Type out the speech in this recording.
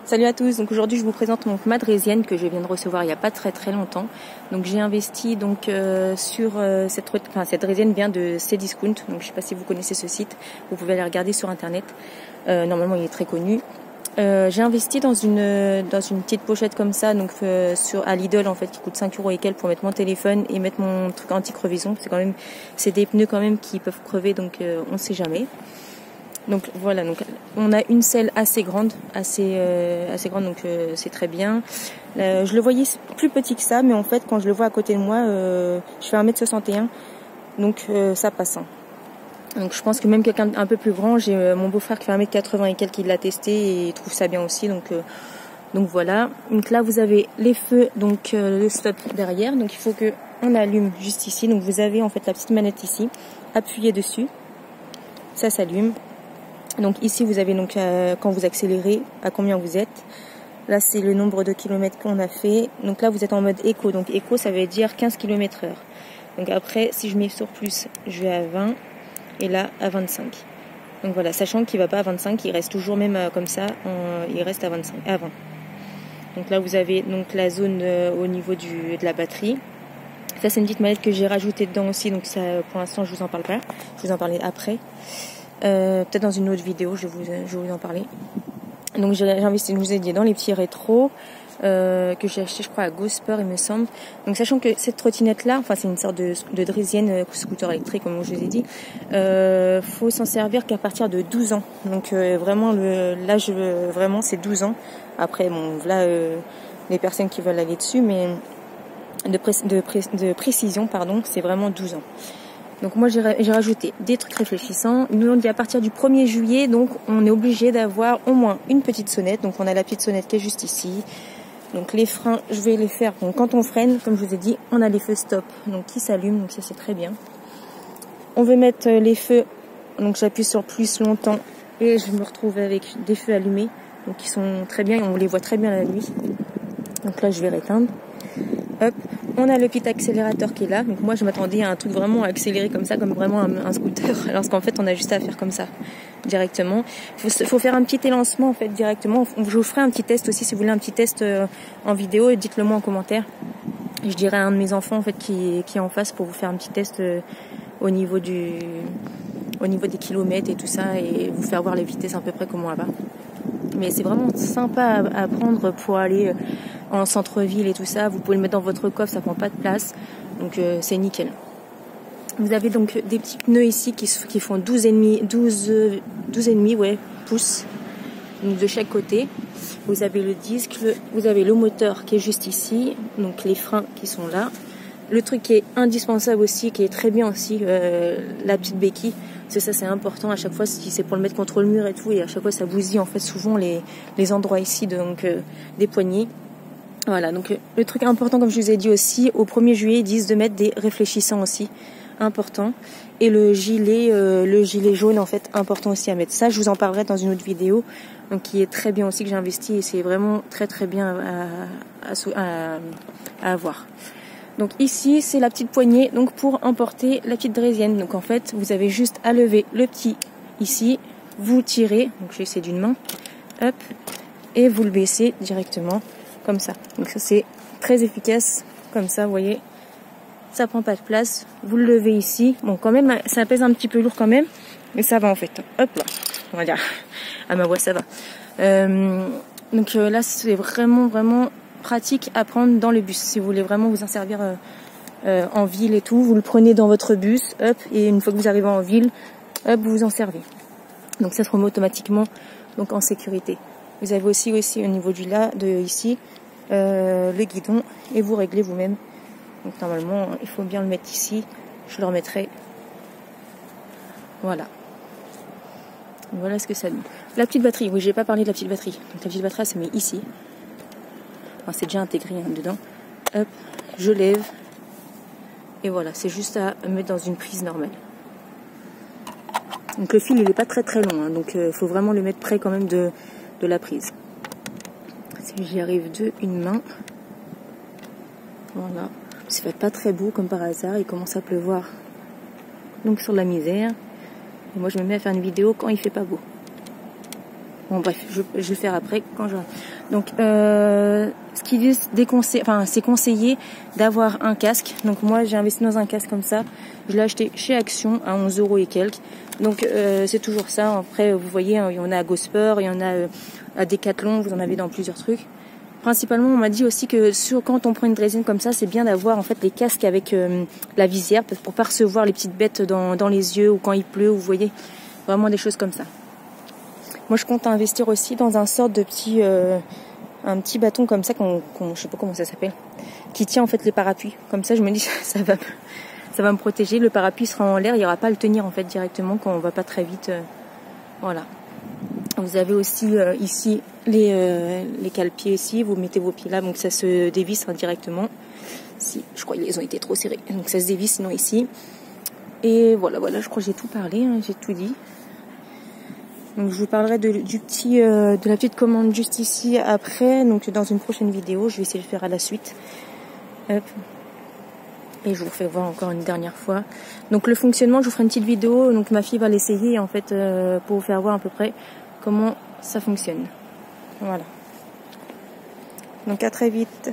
Salut à tous, donc aujourd'hui je vous présente donc ma draisienne que je viens de recevoir il n'y a pas très longtemps. Donc j'ai investi donc sur cette draisienne vient de Cdiscount, donc je sais pas si vous connaissez ce site, vous pouvez aller regarder sur internet. Normalement il est très connu. J'ai investi dans une petite pochette comme ça, donc à Lidl en fait, qui coûte 5 € et quelques pour mettre mon téléphone et mettre mon truc anti-crevaison. C'est des pneus quand même qui peuvent crever, donc on ne sait jamais. Donc voilà, donc on a une selle assez grande, donc c'est très bien. Je le voyais plus petit que ça, mais en fait quand je le vois à côté de moi, je fais 1m61, donc ça passe. Hein. Donc je pense que même quelqu'un un peu plus grand, j'ai mon beau-frère qui fait 1m80 et quelques qui l'a testé et il trouve ça bien aussi. Donc voilà. Donc là vous avez les feux, donc le stop derrière. Donc il faut que on allume juste ici. Donc vous avez en fait la petite manette ici, appuyez dessus, ça s'allume. Donc ici vous avez donc quand vous accélérez à combien vous êtes. Là c'est le nombre de kilomètres qu'on a fait. Donc là vous êtes en mode éco. Donc éco ça veut dire 15 km/h. Donc après si je mets sur plus, je vais à 20 et là à 25. Donc voilà, sachant qu'il va pas à 25, il reste toujours même comme ça, il reste à 20. Donc là vous avez donc la zone au niveau de la batterie. Ça c'est une petite manette que j'ai rajoutée dedans aussi. Donc ça pour l'instant je vous en parle pas. Je vais vous en parler après. Peut-être dans une autre vidéo, je vais vous en parler. Donc j'ai investi, je vous ai dit, dans les petits rétros que j'ai acheté, je crois, à Gosper, il me semble. Donc sachant que cette trottinette là, enfin c'est une sorte de draisienne scooter électrique, comme je vous ai dit, faut s'en servir qu'à partir de 12 ans. Donc vraiment l'âge vraiment c'est 12 ans. Après bon là les personnes qui veulent aller dessus, mais de précision pardon, c'est vraiment 12 ans. Donc moi j'ai rajouté des trucs réfléchissants. Nous on dit à partir du 1er juillet, donc on est obligé d'avoir au moins une petite sonnette. Donc on a la petite sonnette qui est juste ici. Donc les freins, je vais les faire. Donc quand on freine, comme je vous ai dit, on a les feux stop, donc qui s'allument, donc ça c'est très bien. On veut mettre les feux, donc j'appuie sur plus longtemps et je me retrouve avec des feux allumés, donc qui sont très bien, on les voit très bien la nuit. Donc là je vais réteindre. Hop, on a le petit accélérateur qui est là. Donc moi je m'attendais à un truc vraiment accéléré comme ça, comme vraiment un scooter, alors qu'en fait on a juste à faire comme ça directement. Faut faire un petit élancement en fait directement. Je vous ferai un petit test aussi si vous voulez un petit test en vidéo et dites-le moi en commentaire. Je dirai à un de mes enfants en fait qui est en face pour vous faire un petit test au niveau des kilomètres et tout ça et vous faire voir les vitesses à peu près comment elle va. Mais c'est vraiment sympa à prendre pour aller en centre-ville et tout ça. Vous pouvez le mettre dans votre coffre, ça prend pas de place. Donc c'est nickel. Vous avez donc des petits pneus ici qui font 12,5 pouces donc de chaque côté. Vous avez le disque, vous avez le moteur qui est juste ici. Donc les freins qui sont là. Le truc qui est indispensable aussi, qui est très bien aussi, la petite béquille. C'est ça, c'est important à chaque fois, si c'est pour le mettre contre le mur et tout, et à chaque fois ça bousille en fait souvent les endroits ici donc des poignées. Voilà, donc le truc important comme je vous ai dit aussi, au 1er juillet ils disent de mettre des réfléchissants aussi, important. Et le gilet jaune en fait, important aussi à mettre. Ça je vous en parlerai dans une autre vidéo, donc qui est très bien aussi, que j'ai investi et c'est vraiment très bien à avoir. Donc ici c'est la petite poignée donc pour emporter la petite draisienne. Donc en fait vous avez juste à lever le petit ici, vous tirez, donc je vais essayer d'une main, hop, et vous le baissez directement comme ça. Donc ça c'est très efficace comme ça, vous voyez, ça prend pas de place. Vous le levez ici, bon quand même ça pèse un petit peu lourd quand même, mais ça va en fait. Hop là, on va dire à ma voix ça va. Donc là c'est vraiment pratique à prendre dans le bus. Si vous voulez vraiment vous en servir en ville et tout, vous le prenez dans votre bus, hop, et une fois que vous arrivez en ville, hop, vous vous en servez. Donc ça se remet automatiquement donc en sécurité. Vous avez aussi au niveau ici le guidon et vous réglez vous-même. Donc normalement il faut bien le mettre ici. Je le remettrai. Voilà. Voilà ce que ça donne. La petite batterie, oui, j'ai pas parlé de la petite batterie. Donc la petite batterie elle se met ici. Enfin, c'est déjà intégré dedans. Hop, je lève. Et voilà, c'est juste à mettre dans une prise normale. Donc le fil il est pas très long, hein, donc faut vraiment le mettre près quand même de la prise. Si j'y arrive une main. Voilà. Ça fait pas très beau comme par hasard, il commence à pleuvoir. Donc sur la misère. Et moi je me mets à faire une vidéo quand il fait pas beau. Bon bref, je vais le faire après quand Donc ce qu'ils disent c'est conseillé d'avoir un casque. Donc moi j'ai investi dans un casque comme ça. Je l'ai acheté chez Action à 11 € et quelques. Donc c'est toujours ça. Après vous voyez, il y en a à GoSport, il y en a à Decathlon, vous en avez dans plusieurs trucs. Principalement, on m'a dit aussi que quand on prend une draisine comme ça, c'est bien d'avoir en fait les casques avec la visière pour percevoir les petites bêtes dans les yeux ou quand il pleut, vous voyez, vraiment des choses comme ça. Moi, je compte investir aussi dans un sorte de un petit bâton comme ça, je sais pas comment ça s'appelle, qui tient en fait les parapluies. Comme ça, je me dis ça va me protéger. Le parapluie sera en l'air, il n'y aura pas à le tenir en fait directement quand on va pas très vite. Voilà. Vous avez aussi ici les cale-pieds ici, vous mettez vos pieds là, donc ça se dévisse indirectement. Si, je crois qu'ils ont été trop serrés, donc ça se dévisse sinon ici. Et voilà, je crois que j'ai tout parlé, hein, j'ai tout dit. Donc je vous parlerai de la petite commande juste ici après, donc dans une prochaine vidéo, je vais essayer de le faire à la suite. Hop. Et je vous fais voir encore une dernière fois. Donc le fonctionnement, je vous ferai une petite vidéo, donc ma fille va l'essayer en fait pour vous faire voir à peu près comment ça fonctionne. Voilà. Donc à très vite.